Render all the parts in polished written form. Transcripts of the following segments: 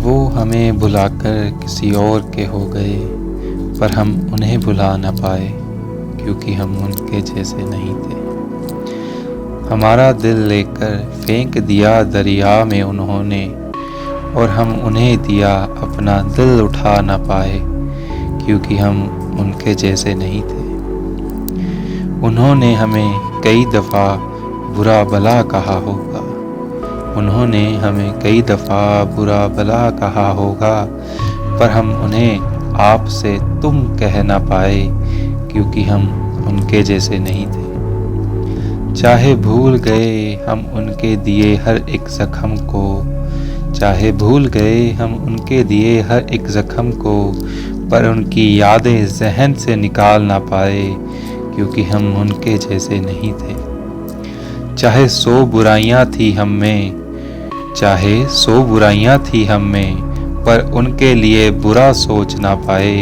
वो हमें भुलाकर किसी और के हो गए, पर हम उन्हें भुला न पाए क्योंकि हम उनके जैसे नहीं थे। हमारा दिल लेकर फेंक दिया दरिया में उन्होंने, और हम उन्हें दिया अपना दिल उठा न पाए क्योंकि हम उनके जैसे नहीं थे। उन्होंने हमें कई दफ़ा बुरा भला कहा होगा, उन्होंने हमें कई दफ़ा बुरा भला कहा होगा, पर हम उन्हें आपसे तुम कह ना पाए क्योंकि हम उनके जैसे नहीं थे। चाहे भूल गए हम उनके दिए हर एक ज़ख्म को, चाहे भूल गए हम उनके दिए हर एक ज़ख्म को, पर उनकी यादें ज़हन से निकाल ना पाए क्योंकि हम उनके जैसे नहीं थे। चाहे 100 बुराइयां थी हम में, चाहे 100 बुराइयां थी हम में, पर उनके लिए बुरा सोच ना पाए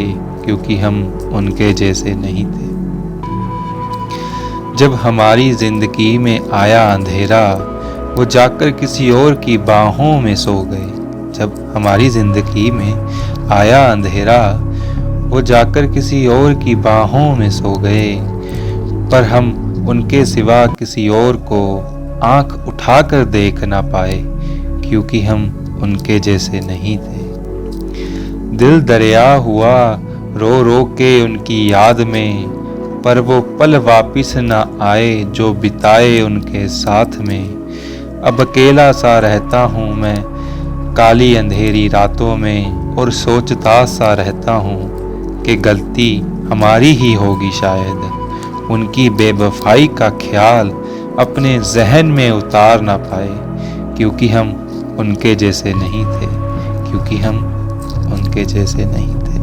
क्योंकि हम उनके जैसे नहीं थे। जब हमारी ज़िंदगी में आया अंधेरा, वो जाकर किसी और की बाहों में सो गए। जब हमारी ज़िंदगी में आया अंधेरा, वो जाकर किसी और की बाहों में सो गए, पर हम उनके सिवा किसी और को आँख उठाकर देख ना पाए क्योंकि हम उनके जैसे नहीं थे। दिल दरिया हुआ रो रो के उनकी याद में, पर वो पल वापिस न आए जो बिताए उनके साथ में। अब अकेला सा रहता हूँ मैं काली अंधेरी रातों में, और सोचता सा रहता हूँ कि गलती हमारी ही होगी शायद, उनकी बेवफाई का ख्याल अपने जहन में उतार ना पाए क्योंकि हम उनके जैसे नहीं थे, क्योंकि हम उनके जैसे नहीं थे।